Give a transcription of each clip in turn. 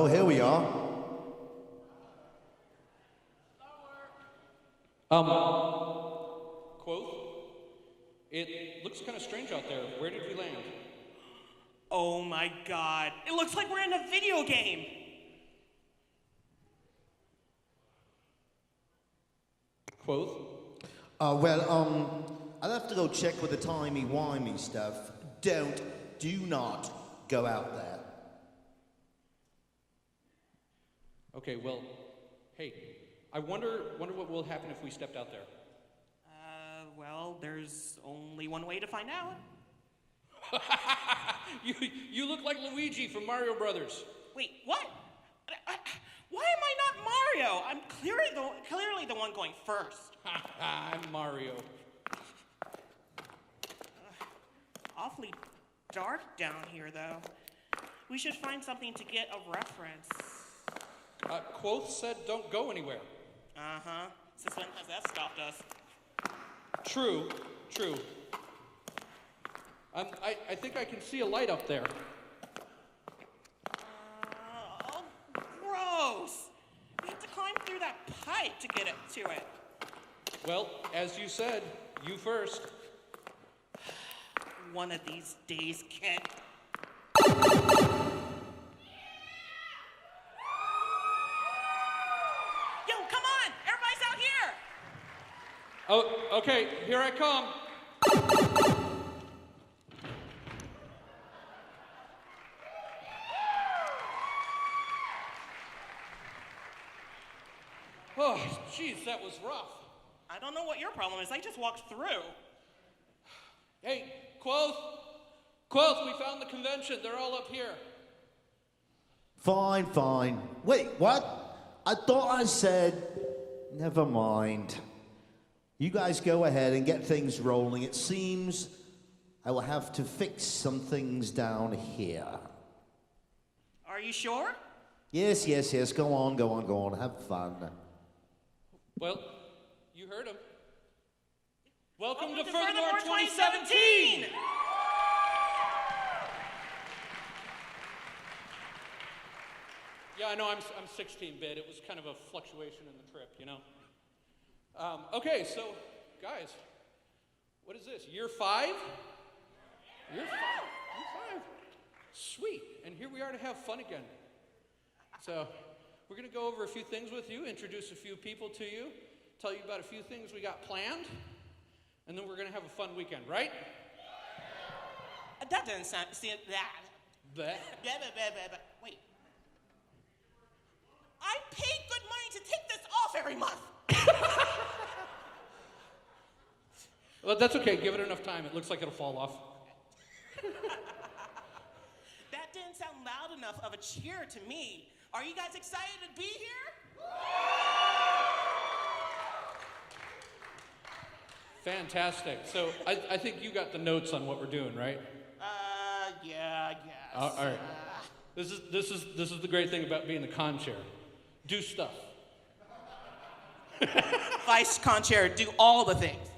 well, here we are. Quoth, it looks kind of strange out there. Where did we land? Oh my god, it looks like we're in a video game. Quoth? I'll have to go check with the timey-wimey stuff. Do not go out there. Okay, well, hey, I wonder what will happen if we stepped out there. Well, there's only one way to find out. You look like Luigi from Mario Brothers. Wait, what? Why am I not Mario? I'm clearly the one going first. I'm Mario. Awfully dark down here, though. We should find something to get a reference. Quoth said don't go anywhere. Uh-huh. Since when has that stopped us? True. I think I can see a light up there. Oh, gross! We have to climb through that pipe to get to it. Well, as you said, you first. One of these days, Kent. Yo, come on! Everybody's out here! Oh, okay, here I come. Oh, jeez, that was rough. I don't know what your problem is. I just walked through. Hey, Quoth, we found the convention. They're all up here. Fine. Wait, what? I thought I said... Never mind. You guys go ahead and get things rolling. It seems I will have to fix some things down here. Are you sure? Yes. Go on. Have fun. Well, you heard him. Welcome to FurtheMore 2017! Yeah, I know I'm 16-bit. It was kind of a fluctuation in the trip, you know? Okay, so, guys, what is this, year 5? Year 5. Sweet, and here we are to have fun again. So, we're going to go over a few things with you, introduce a few people to you, tell you about a few things we got planned, and then we're going to have a fun weekend, right? That doesn't sound... See, That? Wait. I paid good money to take this off every month. Well, that's okay. Give it enough time. It looks like it'll fall off. That didn't sound loud enough of a cheer to me. Are you guys excited to be here? Fantastic. So I think you got the notes on what we're doing, right? Yeah, I guess. All right. This is the great thing about being the con chair. Do stuff. Vice con chair, do all the things.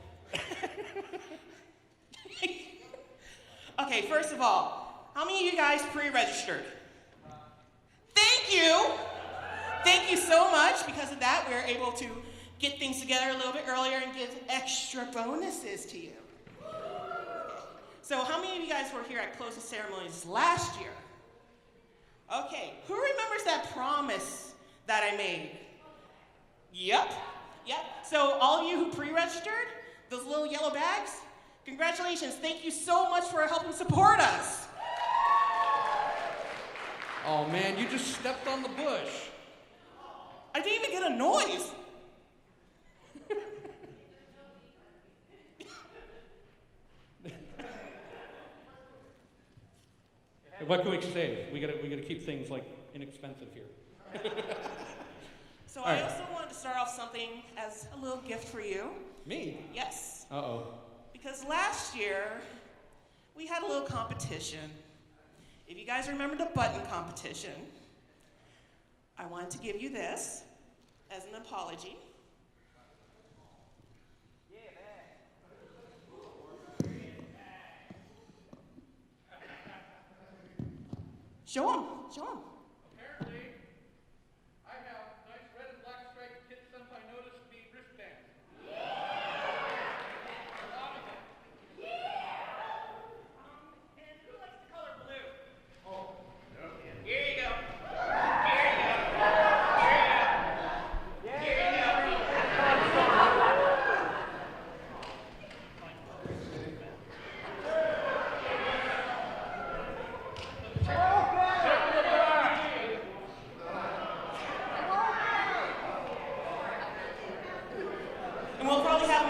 Okay, first of all, how many of you guys pre-registered? Thank you. Thank you so much. Because of that, we're able to get things together a little bit earlier and give extra bonuses to you. So how many of you guys were here at Close of Ceremonies last year? Okay, who remembers that promise that I made? Yep. So all of you who pre-registered, those little yellow bags, congratulations. Thank you so much for helping support us. Oh man, you just stepped on the bush. I didn't even get a noise. What can we save? We gotta keep things like inexpensive here. So I also wanted to start off something as a little gift for you. Me? Yes. Uh-oh. Because last year, we had a little competition. If you guys remember the button competition, I wanted to give you this as an apology. Show him. Apparently,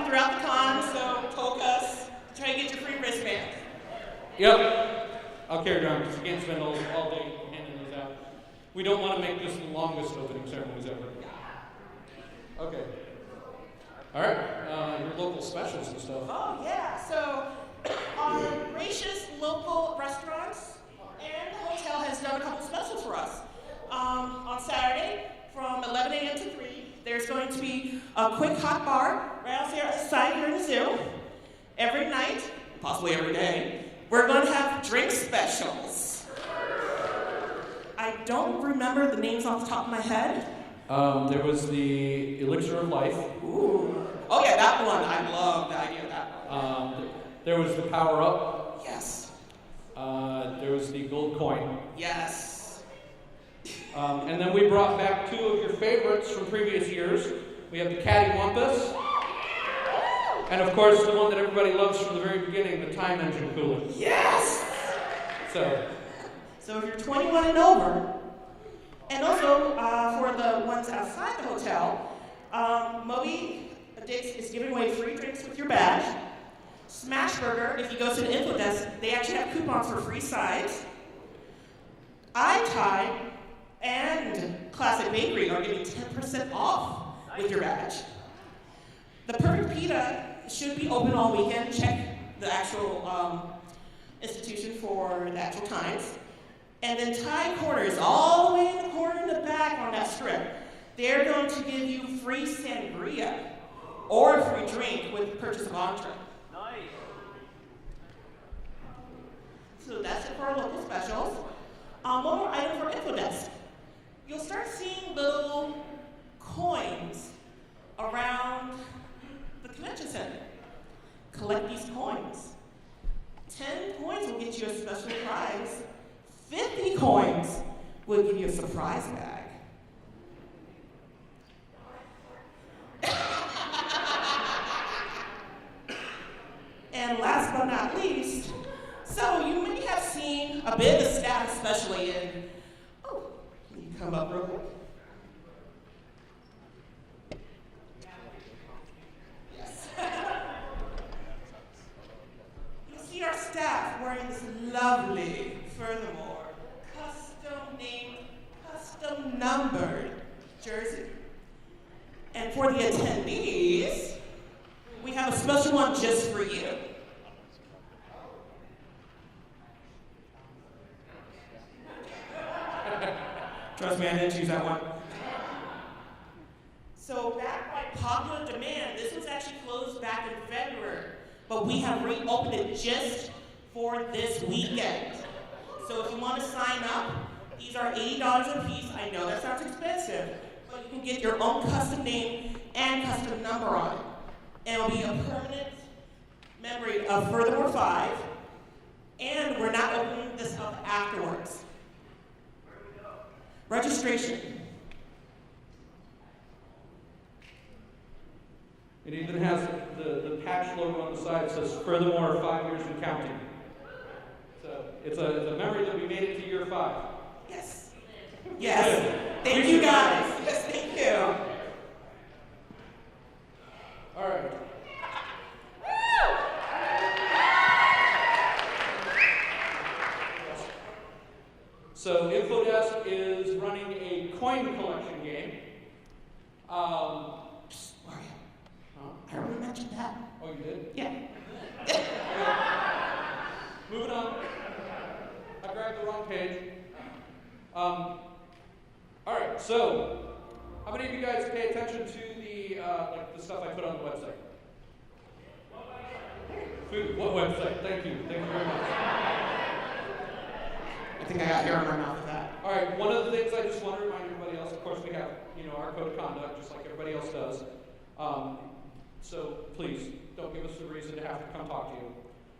throughout the con, so told us to try to get your free wristband. Yep. I'll carry it around because you can't spend all day handing those out. We don't want to make this the longest opening ceremonies ever. Okay. All right. Your local specials and stuff. Oh, yeah. So, our gracious local restaurants and the hotel has done a couple specials for us. On Saturday, from 11 a.m. to 3, there's going to be a quick hot bar right outside here in the zoo. Every night, possibly every day, we're going to have drink specials. I don't remember the names off the top of my head. There was the Elixir of Life. Ooh. Oh yeah, that one. I love the idea of that one. There was the Power Up. Yes. There was the Gold Coin. Yes. And then we brought back two of your favorites from previous years. We have the Cattywampus. And of course, the one that everybody loves from the very beginning, the Time Engine Cooler. Yes! So if you're 21 and over, and also for the ones outside the hotel, Moby Dix is giving away free drinks with your badge. Smashburger, if you go to the info desk, they actually have coupons for free sides. iTie and Classic Bakery are giving 10% off with your badge. The Perfect Pita should be open all weekend. Check the actual institution for the actual times. And then Thai Corners, all the way in the corner in the back on that strip, they're going to give you free sangria or a free drink with the purchase of entree. Nice. So that's it for our local specials. One more item for InfoDesk. You'll start seeing little coins around the convention center. Collect these coins. 10 coins will get you a special prize. 50 coins will give you a surprise bag. And last but not least, so you may have seen a bit of the staff, especially in, can you come up real quick? Yes. You'll see our staff wearing this lovely FurtheMore, custom-named, custom-numbered jersey. And for the attendees, we have a special one just for you. Trust me, I didn't choose that one. So back by popular demand, this was actually closed back in February, but we have reopened it just for this weekend. So if you want to sign up, these are $80 a piece. I know that sounds expensive, but you can get your own custom name and custom number on it. And it'll be a permanent memory of FurtheMore 5, and we're not opening this up afterwards. Registration. it even has the patch logo on the side that says FurtheMore 5 years and counting. So it's a memory that we made it to year 5. Yes. Yes. Thank you guys. Yes, thank you. All right. So InfoDesk is running a coin collection game. Mario, I already mentioned that. Oh, you did? Yeah. Moving on. I grabbed the wrong page. All right. So, how many of you guys pay attention to the stuff I put on the website? Food. What website? Thank you. Thank you very much. I think I got hair in my mouth with that. All right, one of the things I just want to remind everybody else, of course, we have, our code of conduct, just like everybody else does. So please, don't give us a reason to have to come talk to you.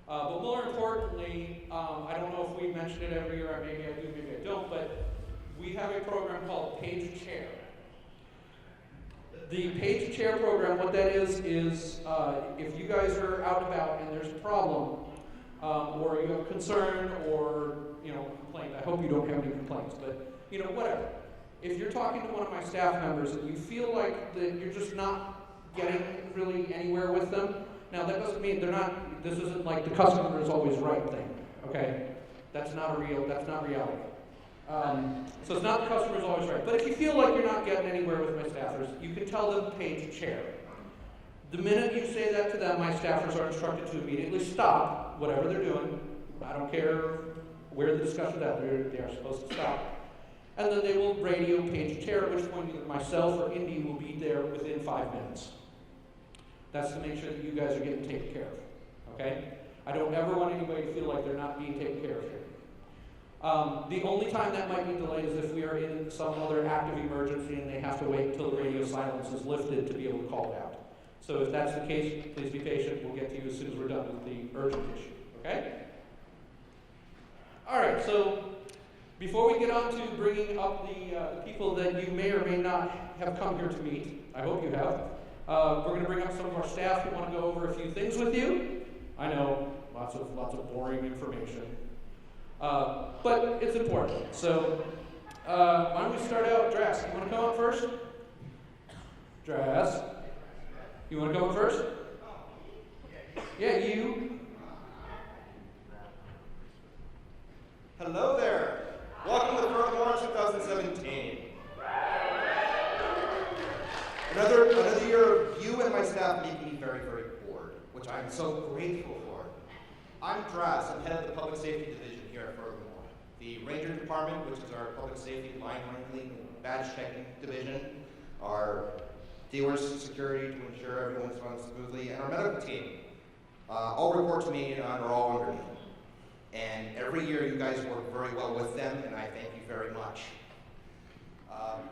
But more importantly, I don't know if we mention it every year, or maybe I do, maybe I don't, but we have a program called Page Chair. The Page Chair program, what that is if you guys are out and about and there's a problem, or you have a concern, or complaint. I hope you don't have any complaints, but whatever. If you're talking to one of my staff members and you feel like that you're just not getting really anywhere with them. Now, that doesn't mean this isn't like the customer is always right thing, okay? That's not reality. So it's not the customer is always right. But if you feel like you're not getting anywhere with my staffers, you can tell them page chair. The minute you say that to them, my staffers are instructed to immediately stop whatever they're doing. I don't care where the discussion's at, they are supposed to stop. And then they will radio page chair, at which point either myself or Indy will be there within 5 minutes. That's to make sure that you guys are getting taken care of, okay? I don't ever want anybody to feel like they're not being taken care of here. The only time that might be delayed is if we are in some other active emergency and they have to wait until the radio silence is lifted to be able to call it out. So if that's the case, please be patient. We'll get to you as soon as we're done with the urgent issue, okay? All right, so before we get on to bringing up the people that you may or may not have come here to meet, I hope you have, we're going to bring up some of our staff who want to go over a few things with you. I know, lots of boring information, but it's important. So why don't we start out, Dras, you want to come up first? Dras, you want to come up first? Yeah, you. Hello there. Welcome to FurtheMore 2017. Another year of you and my staff make me very, very bored, which I'm so grateful for. I'm Dras. I'm head of the Public Safety Division here at FurtheMore. The Ranger Department, which is our public safety, line wrangling, badge checking division, our dealers security to ensure everyone's running smoothly, and our medical team all report to me and are all under me. And every year you guys work very well with them, and I thank you very much.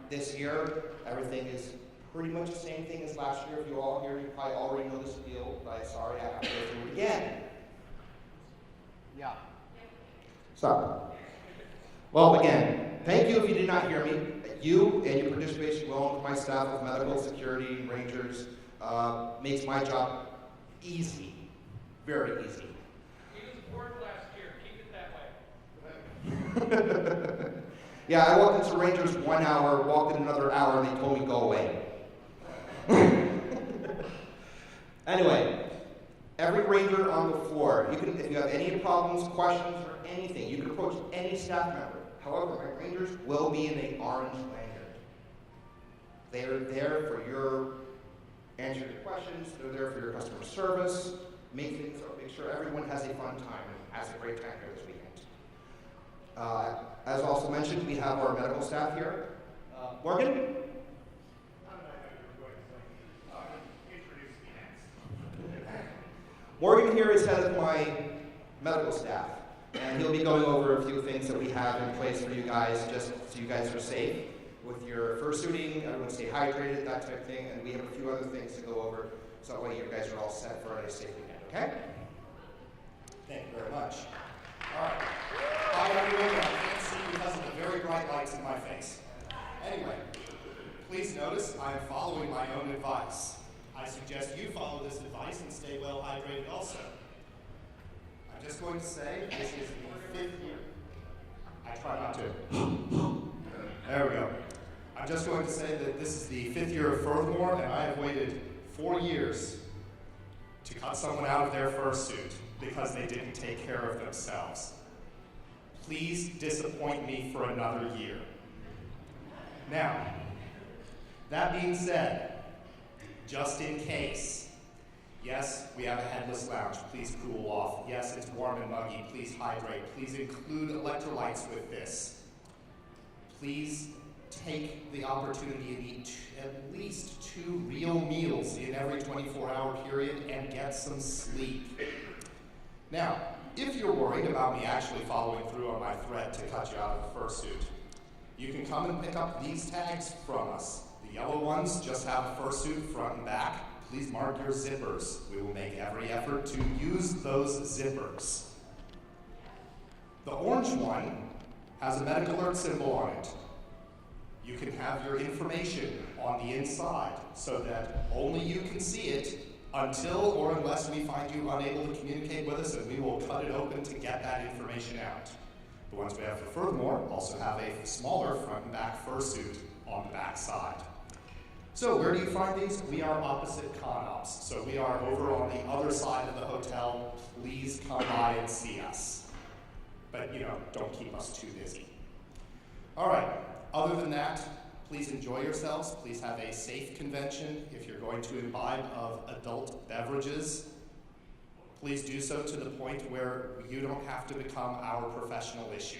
This year, everything is pretty much the same thing as last year. If you're all here, you probably already know this deal, but I'm sorry I have to go through it again. Yeah. Stop. Well, again, thank you if you did not hear me. You and your participation along with my staff of medical, security, rangers makes my job easy, very easy. He was bored last year. Keep it that way. Yeah, I walked into Rangers 1 hour, walked in another hour, and they told me go away. Anyway, every Ranger on the floor, if you have any problems, questions, or anything, you can approach any staff member. However, my Rangers will be in an orange lanyard. They are there for answer your questions, they're there for your customer service, make sure everyone has a fun time and has a great time here this weekend. As also mentioned, we have our medical staff here. Morgan? Morgan here is head of my medical staff, and he'll be going over a few things that we have in place for you guys, just so you guys are safe with your fursuiting, everyone stay hydrated, that type of thing, and we have a few other things to go over, so that way you guys are all set for a safe weekend, okay? Thank you very much. All right. Hi, everyone. I can't see because of the very bright lights in my face. Anyway, please notice I am following my own advice. I suggest you follow this advice and stay well hydrated also. I'm just going to say this is the 5th year. I try not to. There we go. I'm just going to say that this is the 5th year of FurtheMore, and I have waited 4 years to cut someone out of their fursuit because they didn't take care of themselves. Please disappoint me for another year. Now, that being said, just in case, yes, we have a headless lounge, please cool off. Yes, it's warm and muggy, please hydrate. Please include electrolytes with this. Please take the opportunity to eat at least 2 real meals in every 24-hour period and get some sleep. Now, if you're worried about me actually following through on my threat to cut you out of the fursuit, you can come and pick up these tags from us. The yellow ones just have a fursuit front and back. Please mark your zippers. We will make every effort to use those zippers. The orange one has a medical alert symbol on it. You can have your information on the inside so that only you can see it until or unless we find you unable to communicate with us, and we will cut it open to get that information out. The ones we have for FurtheMore also have a smaller front and back fursuit on the back side. So where do you find these? We are opposite con ops. So we are over on the other side of the hotel. Please come by and see us. But, don't keep us too busy. All right, other than that, please enjoy yourselves. Please have a safe convention. If you're going to imbibe of adult beverages, please do so to the point where you don't have to become our professional issue.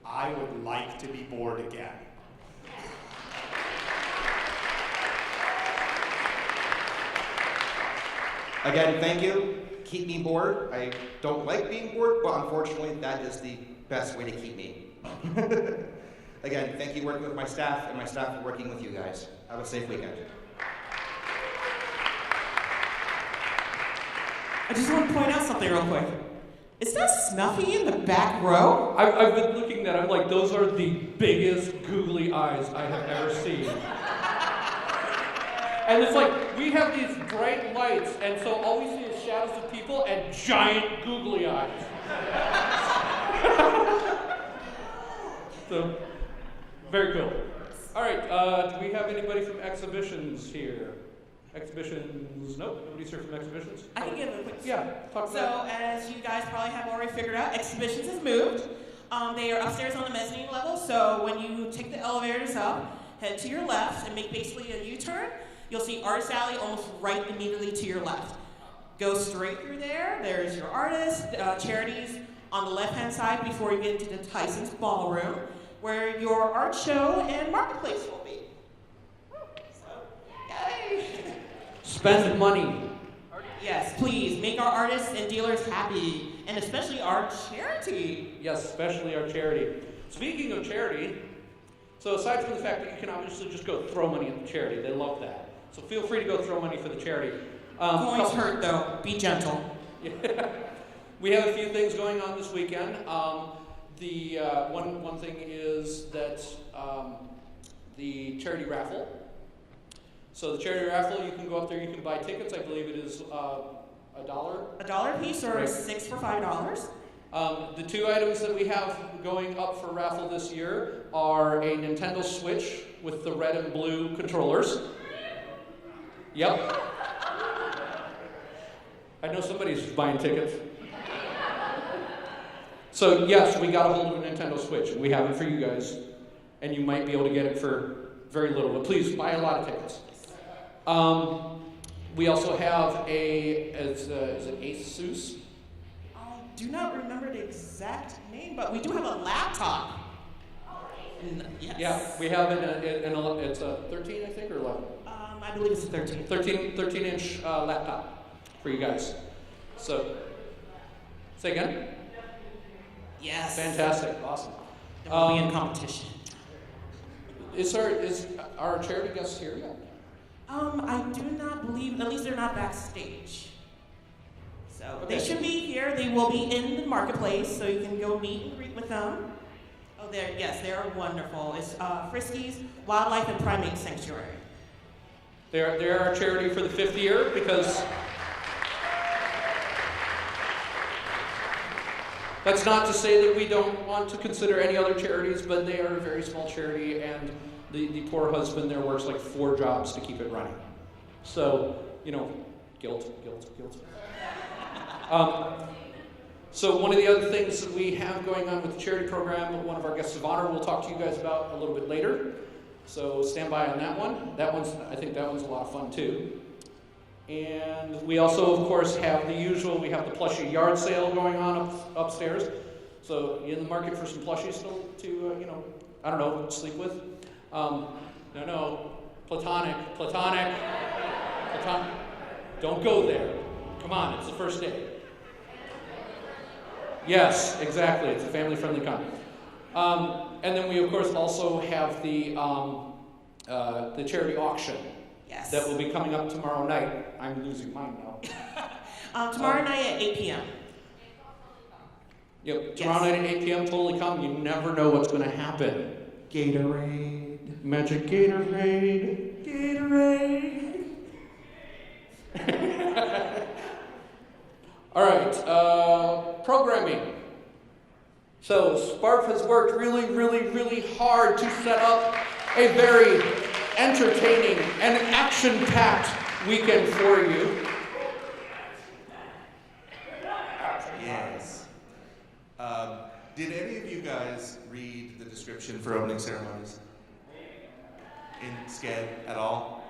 I would like to be bored again. Again, thank you. Keep me bored. I don't like being bored, but unfortunately, that is the best way to keep me. Again, thank you for working with my staff, and my staff for working with you guys. Have a safe weekend. I just want to point out something real quick. Is that Snuffy in the back row? I've been looking at it, I'm like, those are the biggest googly eyes I have ever seen. And it's like, we have these bright lights, and so all we see is shadows of people and giant googly eyes. So, very cool. All right, do we have anybody from exhibitions here? Exhibitions, nope, nobody's here from exhibitions? I can give a quick. Yeah, talk about So, as you guys probably have already figured out, exhibitions has moved. They are upstairs on the mezzanine level, so when you take the elevators up, head to your left and make basically a U-turn. You'll see Artist Alley almost right immediately to your left. Go straight through there. There's your artists, charities on the left-hand side before you get into the Tyson's Ballroom, where your art show and marketplace will be. So, yay! Spend money. Yes, please, make our artists and dealers happy, and especially our charity. Yes, especially our charity. Speaking of charity, so aside from the fact that you can obviously just go throw money at the charity, they love that. So feel free to go throw money for the charity. Coins hurt though, be gentle. Yeah. We have a few things going on this weekend. One thing is that the charity raffle. So the charity raffle, you can go up there, you can buy tickets. I believe it is $1. $1 a piece or Right. 6 for $5. The two items that we have going up for raffle this year are a Nintendo Switch with the red and blue controllers. Yep. I know somebody's buying tickets. So yes, we got a hold of a Nintendo Switch, and we have it for you guys. And you might be able to get it for very little, but please buy a lot of tickets. We also have is it Asus? I do not remember the exact name, but we do have a laptop. Yes. Yeah, we have it's a 13, I think, or 11? I believe it's 13. 13-inch laptop for you guys. So, say again? Yes. Fantastic, awesome. Then we'll be in competition. Is our charity guests here yet? I do not believe, at least they're not backstage. So Okay. they should be here. They will be in the marketplace, so you can go meet and greet with them. Oh, they are wonderful. It's Friskies Wildlife and Primate Sanctuary. They're our charity for the 5th year because that's not to say that we don't want to consider any other charities, but they are a very small charity, and the poor husband there works like 4 jobs to keep it running. So, guilt. So one of the other things that we have going on with the charity program, one of our guests of honor will talk to you guys about a little bit later. So stand by on that one. I think that one's a lot of fun too. And we also, of course, have the usual. We have the plushie yard sale going on upstairs. So you in the market for some plushies to I don't know, sleep with? No, platonic. Don't go there. Come on, it's the first day. Yes, exactly. It's a family-friendly con. And then we, of course, also have the charity auction. Yes. That will be coming up tomorrow night. I'm losing mine now. Tomorrow night at 8 p.m. Yep, tomorrow night at 8 p.m. Totally come. You never know what's going to happen. Gatorade. Magic Gatorade. Gatorade. All right, programming. So Sparf has worked really, really, really hard to set up a very entertaining, and action-packed weekend for you. Yes. Did any of you guys read the description for opening ceremonies? In SCED at all?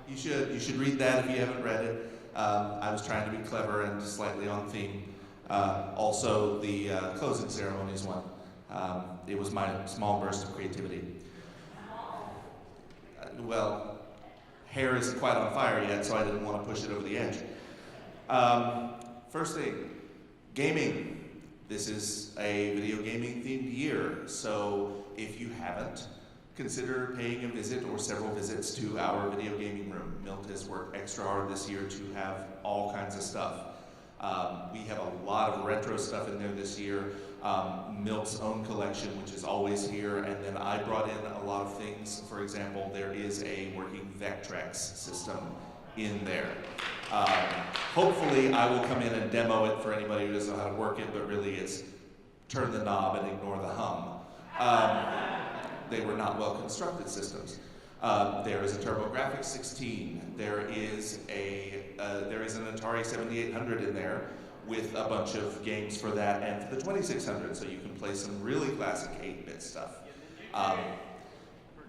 You should read that if you haven't read it. I was trying to be clever and slightly on theme. Also, the closing ceremonies one. It was my small burst of creativity. Well, hair isn't quite on fire yet, so I didn't want to push it over the edge. First thing, gaming. This is a video gaming themed year, so if you haven't, consider paying a visit or several visits to our video gaming room. Milt has worked extra hard this year to have all kinds of stuff. We have a lot of retro stuff in there this year. Milt's own collection, which is always here, and then I brought in a lot of things. For example, there is a working Vectrex system in there. Hopefully I will come in and demo it for anybody who doesn't know how to work it, but really it's turn the knob and ignore the hum. They were not well constructed systems. There is a TurboGrafx 16. There is an Atari 7800 in there with a bunch of games for that and for the 2600, so you can play some really classic 8-bit stuff.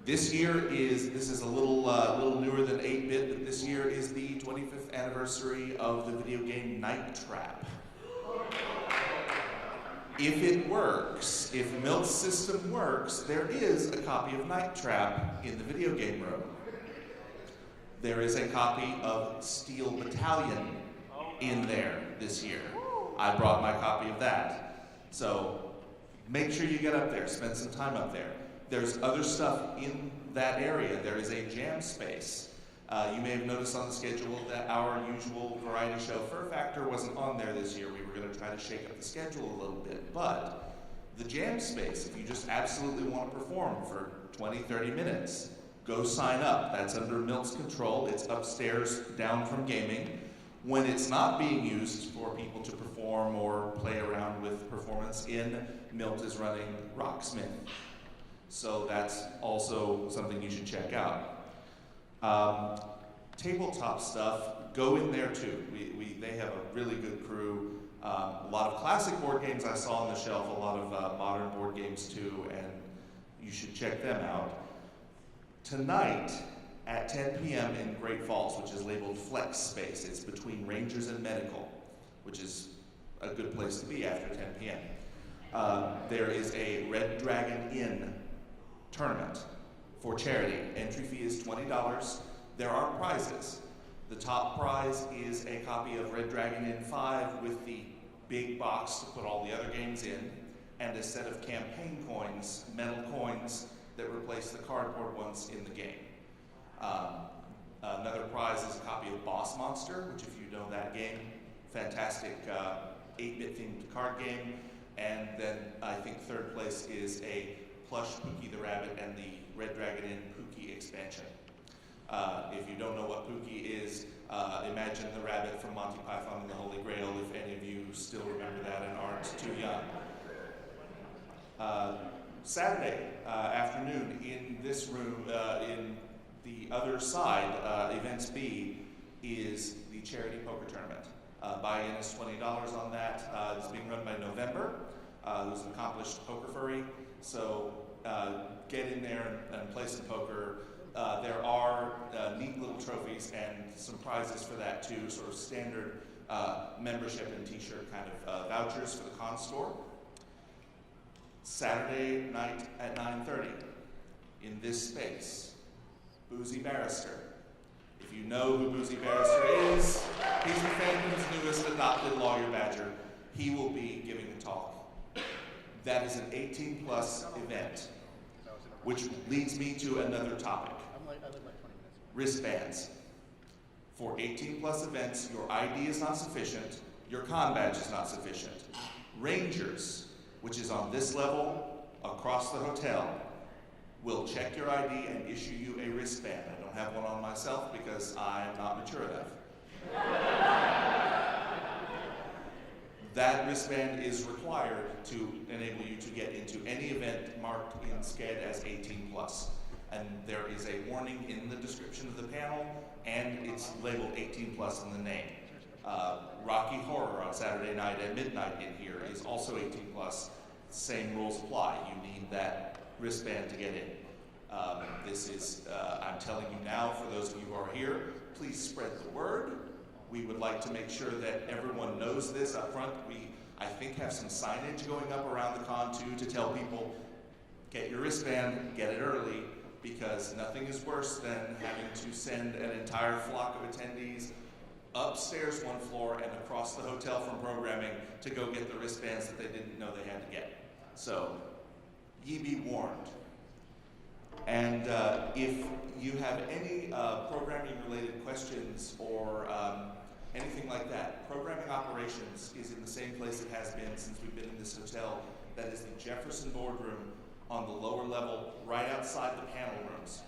This is a little newer than 8-bit, but this year is the 25th anniversary of the video game Night Trap. If it works, if Milt's system works, there is a copy of Night Trap in the video game room. There is a copy of Steel Battalion in there this year. I brought my copy of that. So make sure you get up there, spend some time up there. There's other stuff in that area. There is a jam space. You may have noticed on the schedule that our usual variety show, Fur Factor, wasn't on there this year. We were going to try to shake up the schedule a little bit. But the jam space, if you just absolutely want to perform for 20, 30 minutes, go sign up. That's under Milt's control. It's upstairs, down from gaming. When it's not being used for people to perform or play around with performance in, Milt is running Rocksmith. So that's also something you should check out. Tabletop stuff, go in there too. They have a really good crew. A lot of classic board games I saw on the shelf, a lot of modern board games too, and you should check them out. Tonight at 10 p.m. in Great Falls, which is labeled Flex Space, it's between Rangers and Medical, which is a good place to be after 10 p.m. There is a Red Dragon Inn tournament for charity. Entry fee is $20. There are prizes. The top prize is a copy of Red Dragon Inn 5 with the big box to put all the other games in, and a set of campaign coins, metal coins, that replace the cardboard ones in the game. Another prize is a copy of Boss Monster, which, if you know that game, fantastic 8-bit themed card game. And then I think third place is a plush Pookie the Rabbit and the Red Dragon Inn Pookie expansion. If you don't know what Pookie is, imagine the rabbit from Monty Python and the Holy Grail, if any of you still remember that and aren't too young. Saturday afternoon in this room, in the other side, Events B, is the charity poker tournament. Buy-in is $20 on that. It's being run by November, who's an accomplished poker furry. So get in there and play some poker. There are neat little trophies and some prizes for that too, sort of standard membership and t-shirt kind of vouchers for the con store. Saturday night at 9:30 in this space, Boozy Barrister. If you know who Boozy Barrister is, he's the fandom's newest adopted lawyer badger. He will be giving a talk. That is an 18+ event, which leads me to another topic. Wristbands. For 18+ events, your ID is not sufficient, your con badge is not sufficient. Rangers, which is on this level across the hotel, will check your ID and issue you a wristband. I don't have one on myself because I'm not mature enough. That wristband is required to enable you to get into any event marked in SCED as 18+. And there is a warning in the description of the panel, and it's labeled 18+ in the name. Rocky Horror on Saturday night at midnight in here is also 18+. Same rules apply. You need that wristband to get in. This is, I'm telling you now, for those of you who are here, please spread the word. We would like to make sure that everyone knows this up front. We, I think, have some signage going up around the con too to tell people, get your wristband, get it early, because nothing is worse than having to send an entire flock of attendees upstairs one floor and across the hotel from programming to go get the wristbands that they didn't know they had to get. So, ye be warned. And if you have any programming related questions or anything like that, programming operations is in the same place it has been since we've been in this hotel. That is the Jefferson Boardroom on the lower level, right outside the panel rooms.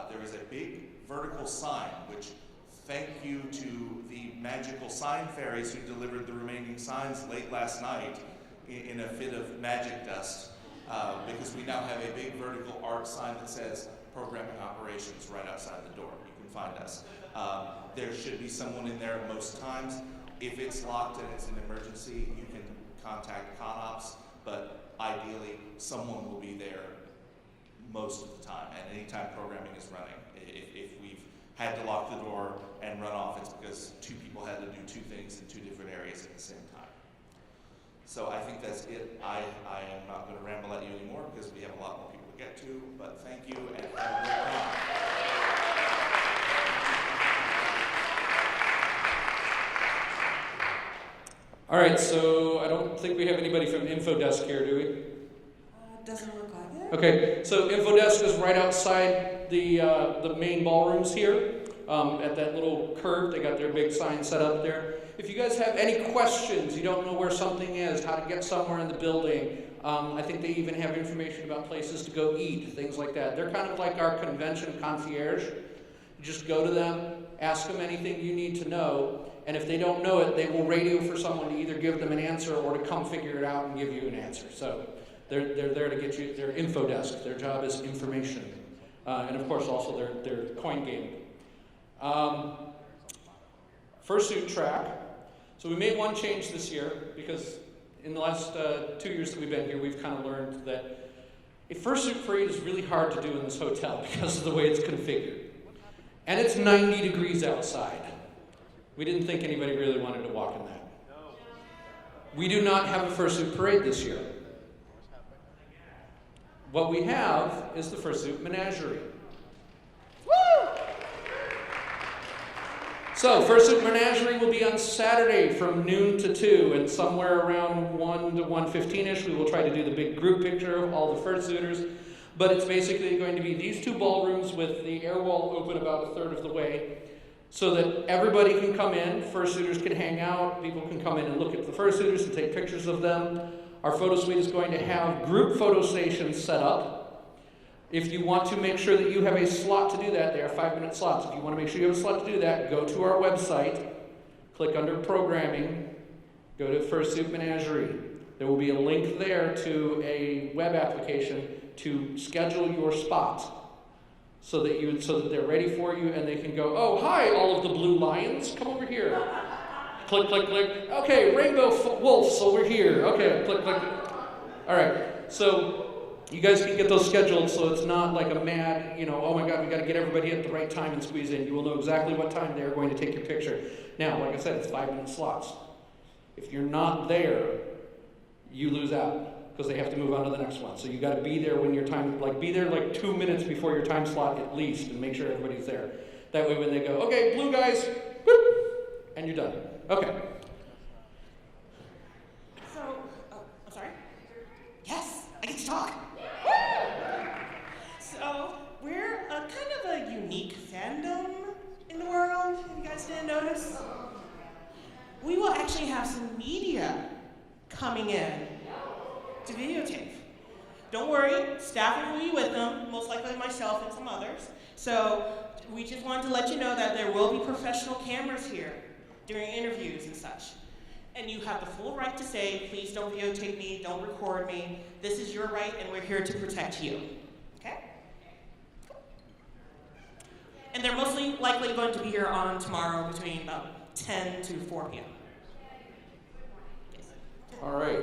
There is a big vertical sign, which thank you to the magical sign fairies who delivered the remaining signs late last night in a fit of magic dust, because we now have a big vertical art sign that says programming operations right outside the door. You can find us. There should be someone in there most times. If it's locked and it's an emergency, you can contact ConOps, but ideally someone will be there most of the time, and anytime programming is running. If we've had to lock the door and run off, it's because two people had to do two things in two different areas at the same time. So I think that's it. I am not going to ramble at you anymore because we have a lot more people to get to, but thank you and have a great time. All right, so I don't think we have anybody from InfoDesk here, do we? Doesn't look like it. Okay, so InfoDesk is right outside the main ballrooms here. At that little curve, they got their big sign set up there. If you guys have any questions, you don't know where something is, how to get somewhere in the building, I think they even have information about places to go eat, things like that. They're kind of like our convention concierge. You just go to them, ask them anything you need to know, and if they don't know it, they will radio for someone to either give them an answer or to come figure it out and give you an answer. So they're there to get you, they're InfoDesk. Their job is information. And of course also their coin game. Fursuit track. So we made one change this year because in the last 2 years that we've been here, we've kind of learned that a fursuit parade is really hard to do in this hotel because of the way it's configured. And it's 90 degrees outside. We didn't think anybody really wanted to walk in that. We do not have a fursuit parade this year. What we have is the Fursuit Menagerie. Woo! So, Fursuit Menagerie will be on Saturday from noon to 2, and somewhere around 1 to 1:15-ish, we will try to do the big group picture of all the fursuiters. But it's basically going to be these two ballrooms with the air wall open about a third of the way, so that everybody can come in, fursuiters can hang out, people can come in and look at the fursuiters and take pictures of them. Our photo suite is going to have group photo stations set up. If you want to make sure that you have a slot to do that, they are 5-minute slots. If you want to make sure you have a slot to do that, go to our website, click under Programming, go to Fursuit Menagerie. There will be a link there to a web application to schedule your spot so that they're ready for you and they can go, oh, hi, all of the blue lions, come over here. Click, click, click. Okay, rainbow wolves over here. Okay, click, click. All right, so you guys can get those scheduled so it's not like a mad, oh my God, we got to get everybody at the right time and squeeze in. You will know exactly what time they're going to take your picture. Now, like I said, it's 5-minute slots. If you're not there, you lose out because they have to move on to the next one. So you got to be there when your time, be there 2 minutes before your time slot at least and make sure everybody's there. That way when they go, okay, blue guys, whoop, and you're done. Okay. So, I'm sorry? Yes, I get to talk. So, we're a kind of a unique fandom in the world, if you guys didn't notice. We will actually have some media coming in to videotape. Don't worry, staff will be with them, most likely myself and some others. So, we just wanted to let you know that there will be professional cameras here during interviews and such. And you have the full right to say, please don't videotape me, don't record me. This is your right and we're here to protect you. Okay? And they're mostly likely going to be here on tomorrow between about 10 to 4 p.m. All right.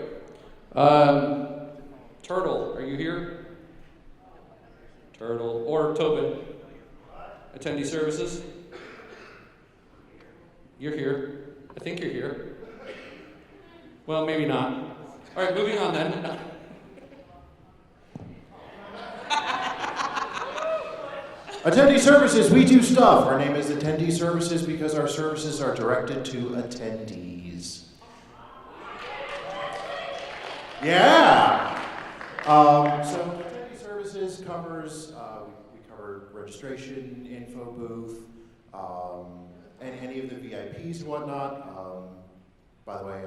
Turtle, are you here? Turtle, or Tobin? Attendee services? You're here. I think you're here. Well, maybe not. All right, moving on then. Attendee services, we do stuff. Our name is Attendee Services because our services are directed to attendees. Yeah. So attendee services covers we cover registration, info booth, and any of the VIPs and whatnot. By the way,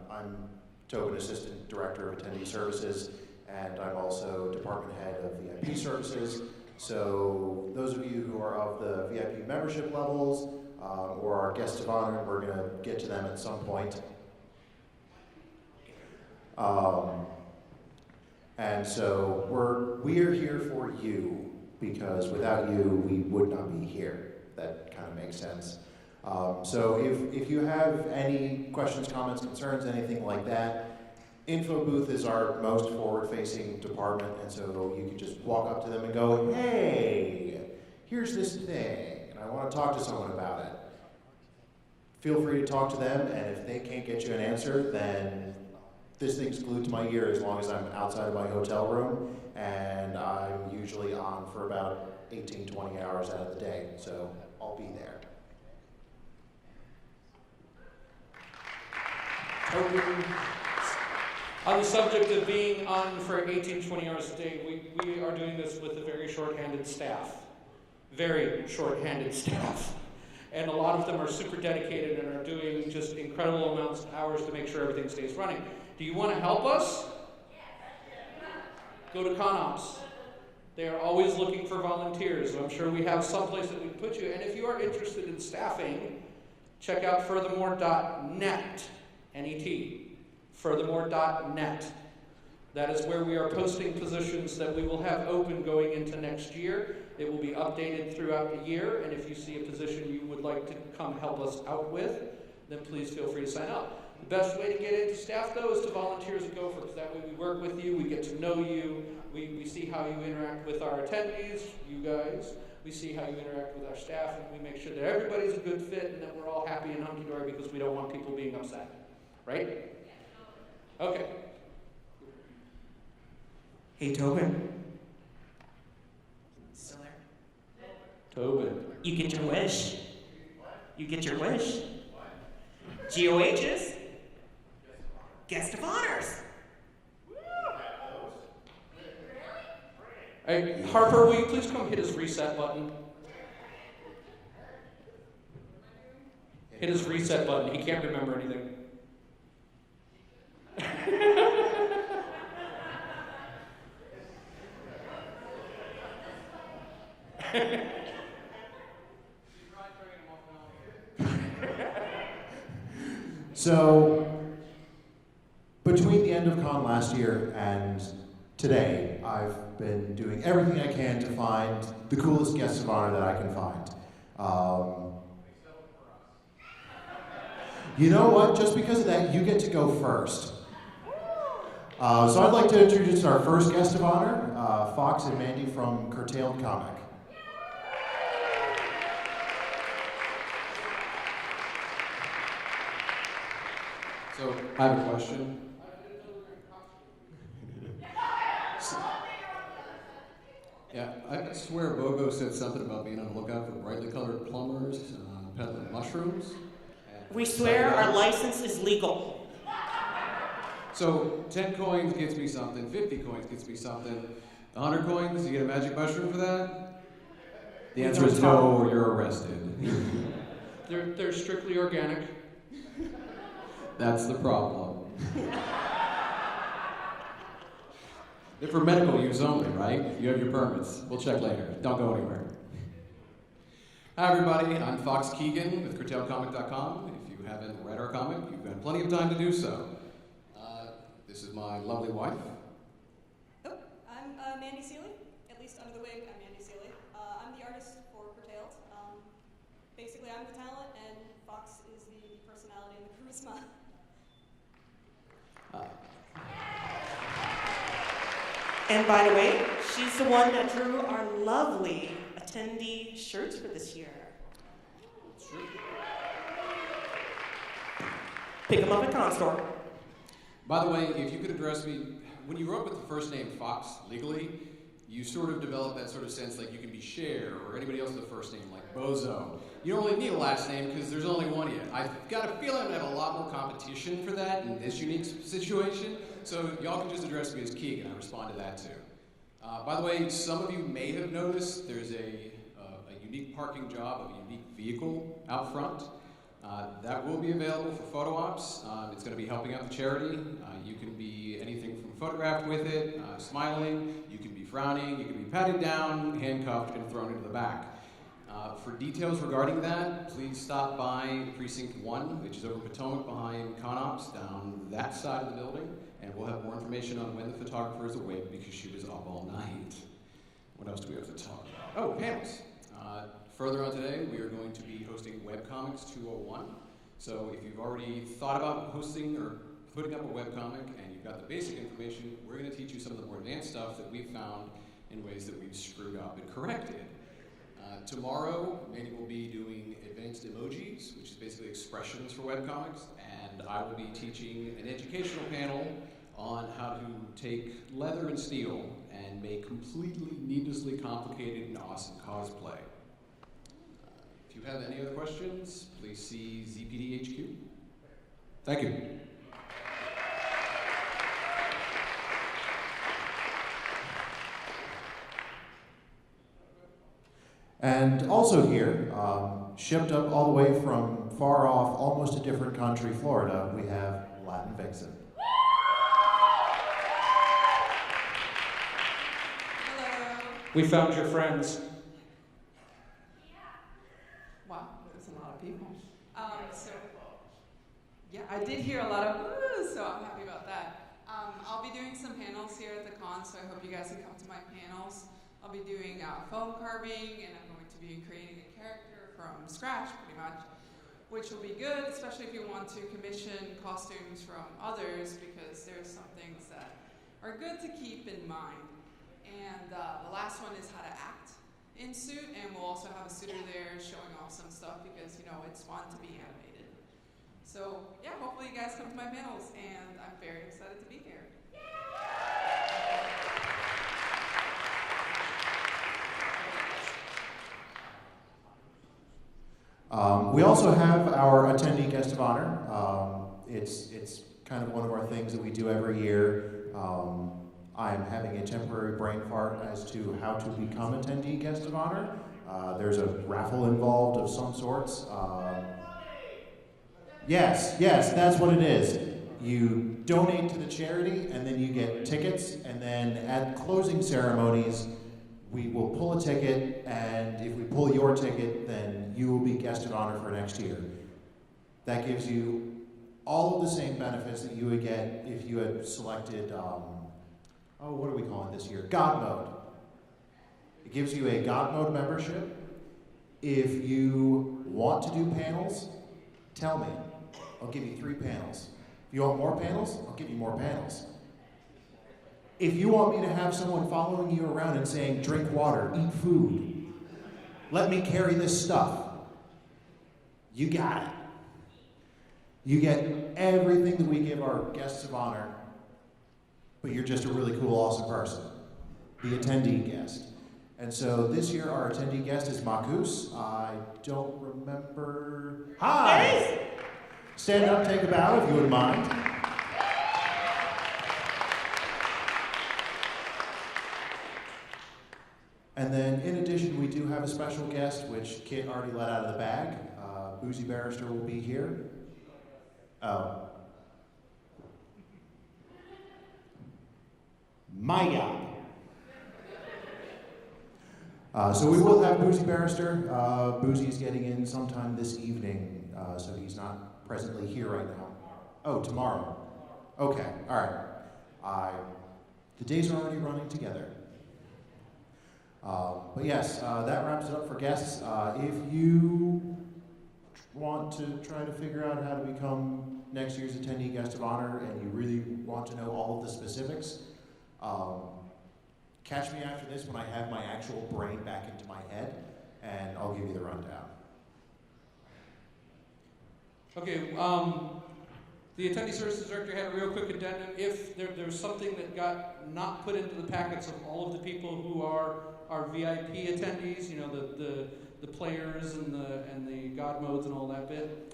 I'm Tobin, Assistant Director of Attendee Services, and I'm also Department Head of VIP Services. So those of you who are of the VIP membership levels or our guests of honor, we're going to get to them at some point. And so we're here for you because without you, we would not be here. That kind of makes sense. So if you have any questions, comments, concerns, anything like that, Info booth is our most forward-facing department, and so you can just walk up to them and go, hey, here's this thing, and I want to talk to someone about it. Feel free to talk to them, and if they can't get you an answer, then this thing's glued to my ear as long as I'm outside of my hotel room, and I'm usually on for about 18, 20 hours out of the day, so I'll be there. On the subject of being on for 18, 20 hours a day, we are doing this with a very short-handed staff. Very short-handed staff. And a lot of them are super dedicated and are doing just incredible amounts of hours to make sure everything stays running. Do you want to help us? Go to ConOps. They are always looking for volunteers. So I'm sure we have someplace that we can put you. And if you are interested in staffing, check out FurtheMore.net. N-E-T. FurtheMore.net. That is where we are posting positions that we will have open going into next year. It will be updated throughout the year, and if you see a position you would like to come help us out with, then please feel free to sign up. The best way to get into staff, though, is to volunteer as a gopher, because that way we work with you, we get to know you, we see how you interact with our attendees, you guys, we see how you interact with our staff, and we make sure that everybody's a good fit and that we're all happy and hunky-dory because we don't want people being upset. Right? Okay. Hey, Tobin. Still there? Tobin. You get your wish. You get your wish. GOH's Guest of Honors. Hey, Harper, will you please come hit his reset button? Hit his reset button. He can't remember anything. So, between the end of con last year and today, I've been doing everything I can to find the coolest guests of honor that I can find. You know what? Just because of that, you get to go first. So I'd like to introduce our first guest of honor, Fox and Mandy from Curtailed Comic. So, I have a question. Yeah, I swear Bogo said something about being on the lookout for brightly colored plumbers, peddling mushrooms. We swear our license is legal. So, 10 coins gets me something, 50 coins gets me something. 100 coins, you get a magic mushroom for that? The answer is no, or you're arrested. They're strictly organic. That's the problem. They're for medical use only, right? You have your permits. We'll check later. Don't go anywhere. Hi, everybody. I'm Fox Keegan with CurtailComic.com. If you haven't read our comic, you've got plenty of time to do so. This is my lovely wife. Oh, I'm Mandy Seeley. At least under the wig, I'm Mandy Seeley. I'm the artist for Curtailed. Basically, I'm the talent, and Fox is the personality and the charisma. And by the way, she's the one that drew our lovely attendee shirts for this year. That's true. Pick them up at Con Store. By the way, if you could address me, when you wrote with the first name Fox legally, you sort of develop that sort of sense like you can be Cher or anybody else with a first name like Bozo. You don't really need a last name because there's only one yet. I've got a feeling I have a lot more competition for that in this unique situation, so y'all can just address me as Keegan. I respond to that too. By the way, some of you may have noticed there's a unique parking job of a unique vehicle out front. That will be available for photo ops. It's going to be helping out the charity. You can be anything from photographed with it, smiling, you can be frowning, you can be patted down, handcuffed, and thrown into the back. For details regarding that, please stop by Precinct 1, which is over Potomac behind ConOps, down that side of the building, and we'll have more information on when the photographer is awake because she was up all night. What else do we have to talk about? Oh, panels. Further on today, we are going to be hosting Webcomics 201. So if you've already thought about hosting or putting up a webcomic and you've got the basic information, we're going to teach you some of the more advanced stuff that we've found in ways that we've screwed up and corrected. Tomorrow, Manny will be doing advanced emojis, which is basically expressions for webcomics, and I will be teaching an educational panel on how to take leather and steel and make completely needlessly complicated and awesome cosplay. If you have any other questions, please see ZPD HQ. Thank you. And also here, shipped up all the way from far off, almost a different country, Florida, we have Latin Vixen. Hello. We found your friends. Wow, there's a lot of people. Yeah, I did hear a lot of woo, so I'm happy about that. I'll be doing some panels here at the con, so I hope you guys can come to my panels. I'll be doing foam carving, and I'm going to be creating a character from scratch, pretty much, which will be good, especially if you want to commission costumes from others, because there's some things that are good to keep in mind. And the last one is how to act in suit, and we'll also have a suitor there showing off some stuff because, you know, it's fun to be animated. So, yeah, hopefully you guys come to my panels, and I'm very excited to be here. We also have our attendee guest of honor. It's kind of one of our things that we do every year. I'm having a temporary brain fart as to how to become attendee guest of honor. There's a raffle involved of some sorts. Yes, that's what it is. You donate to the charity, and then you get tickets, and then at closing ceremonies, we will pull a ticket, and if we pull your ticket, then you will be guest of honor for next year. That gives you all of the same benefits that you would get if you had selected, what are we calling this year? God Mode. It gives you a God Mode membership. If you want to do panels, tell me. I'll give you 3 panels. If you want more panels, I'll give you more panels. If you want me to have someone following you around and saying, drink water, eat food, let me carry this stuff, you got it. You get everything that we give our guests of honor, but you're just a really cool, awesome person. The attendee guest. And so this year our attendee guest is Makus. I don't remember. Hi! Stand up, take a bow if you wouldn't mind. And then, in addition, we do have a special guest, which Kit already let out of the bag. Boozy Barrister will be here. Oh. My God. So we will have Boozy Barrister. Boozy's getting in sometime this evening, so he's not presently here right now. Oh, tomorrow. Okay, all right. The days are already running together. But yes, that wraps it up for guests. If you want to try to figure out how to become next year's attendee guest of honor and you really want to know all of the specifics, catch me after this when I have my actual brain back into my head, and I'll give you the rundown. Okay, the attendee services director had a real quick addendum. If there's something that got not put into the packets of all of the people who are our VIP attendees, you know, the players and the God modes and all that bit.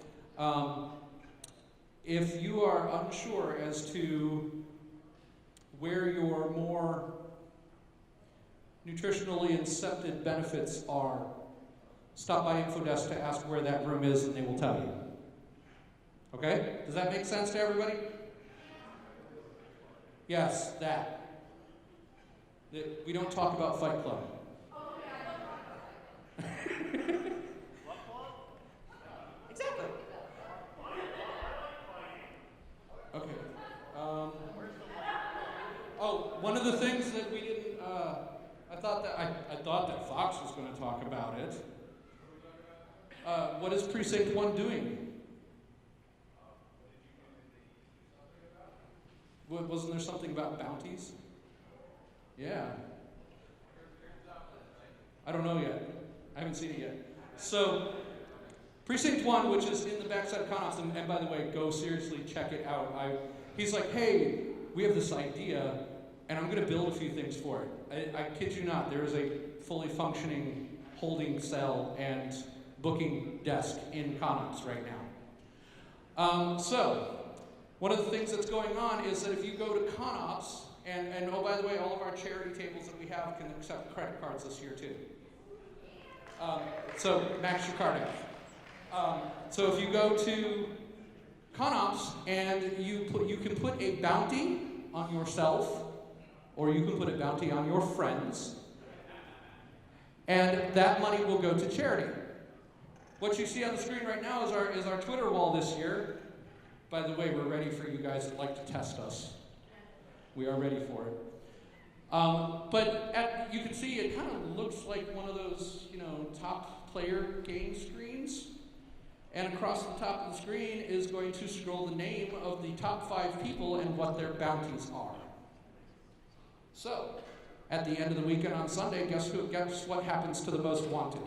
If you are unsure as to where your more nutritionally incepted benefits are, stop by InfoDesk to ask where that room is and they will tell you. Okay? Does that make sense to everybody? Yes, that. We don't talk about Fight Club. Exactly. Okay. One of the things that we didn't. I thought that Fox was going to talk about it. What is Precinct 1 doing? Wasn't there something about bounties? Yeah. I don't know yet. I haven't seen it yet. So, Precinct 1, which is in the backside of Conops, and by the way, go seriously check it out. He's like, hey, we have this idea, and I'm going to build a few things for it. I kid you not, there is a fully functioning holding cell and booking desk in Conops right now. So, one of the things that's going on is that if you go to Conops, and oh, by the way, all of our charity tables that we have can accept credit cards this year too. So max your card out. So if you go to Conops and you can put a bounty on yourself, or you can put a bounty on your friends, and that money will go to charity. What you see on the screen right now is our Twitter wall this year. By the way, we're ready for you guys that like to test us. We are ready for it. But you can see it kind of looks like one of those, top player game screens. And across the top of the screen is going to scroll the name of the top 5 people and what their bounties are. So, at the end of the weekend on Sunday, guess what happens to the most wanted?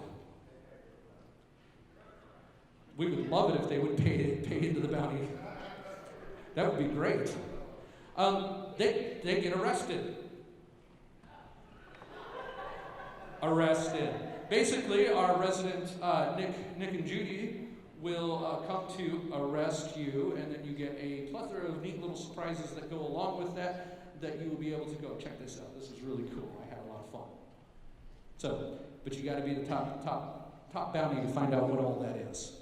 We would love it if they would pay into the bounty. That would be great. They get arrested. Basically, our resident Nick and Judy will come to arrest you, and then you get a plethora of neat little surprises that go along with that you will be able to go check this out. This is really cool. I had a lot of fun. So, but you got to be the top bounty to find out what all that is.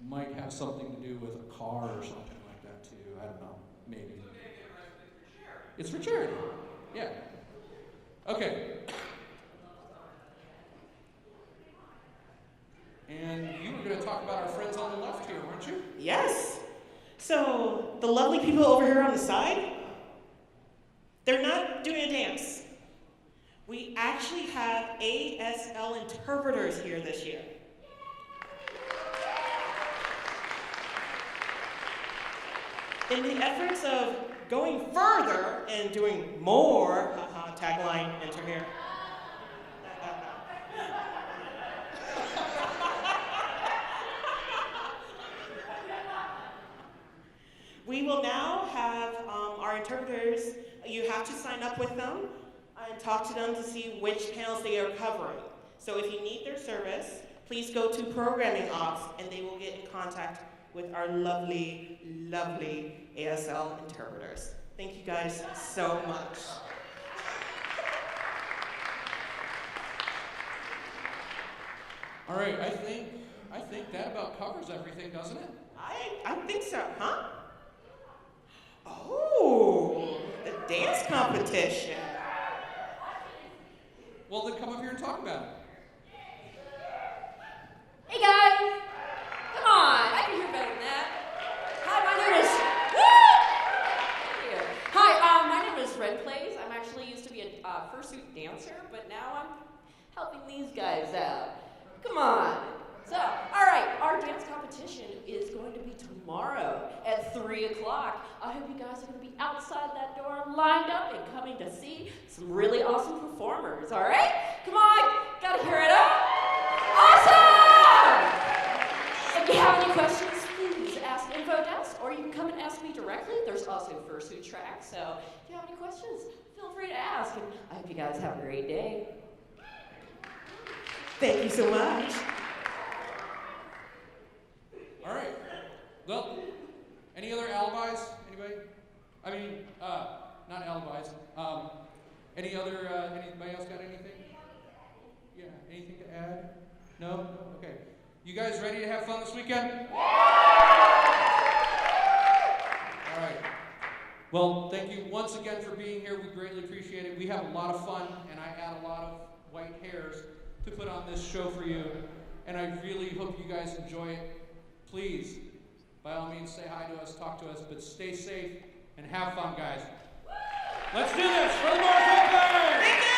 Might have something to do with a car or something like that too. I don't know. Maybe. It's for charity. Yeah. Okay. And you were going to talk about our friends on the left here, weren't you? Yes. So, the lovely people over here on the side, they're not doing a dance. We actually have ASL interpreters here this year. In the efforts of going further and doing more, tagline, enter here. We will now have our interpreters, you have to sign up with them and talk to them to see which panels they are covering. So if you need their service, please go to Programming Ops and they will get in contact with our lovely, lovely ASL interpreters. Thank you guys so much. All right, I think that about covers everything, doesn't it? I think so, huh? Oh, the dance competition. Well, then come up here and talk about it. Hey guys! Come on, I can hear better than that. Hi, my name is... Thank you. Hi, my name is Red Plays. I'm actually used to be a fursuit dancer, but now I'm helping these guys out. Come on. So, all right, our dance competition 3 o'clock. I hope you guys are going to be outside that door lined up and coming to see some really awesome performers, all right? Come on, gotta hear it up. Awesome! If you have any questions, please ask Info Desk, or you can come and ask me directly. There's also Fursuit Track, so if you have any questions, feel free to ask, and I hope you guys have a great day. Thank you so much. All right. Well, any other alibis? Anybody? I mean, not alibis. Anybody else got anything? Yeah, anything to add? No? Okay. You guys ready to have fun this weekend? All right. Well, thank you once again for being here. We greatly appreciate it. We have a lot of fun, and I add a lot of white hairs to put on this show for you, and I really hope you guys enjoy it. Please, by all means, say hi to us, talk to us, but stay safe and have fun, guys. Let's do this. FurtheMore, Thank you.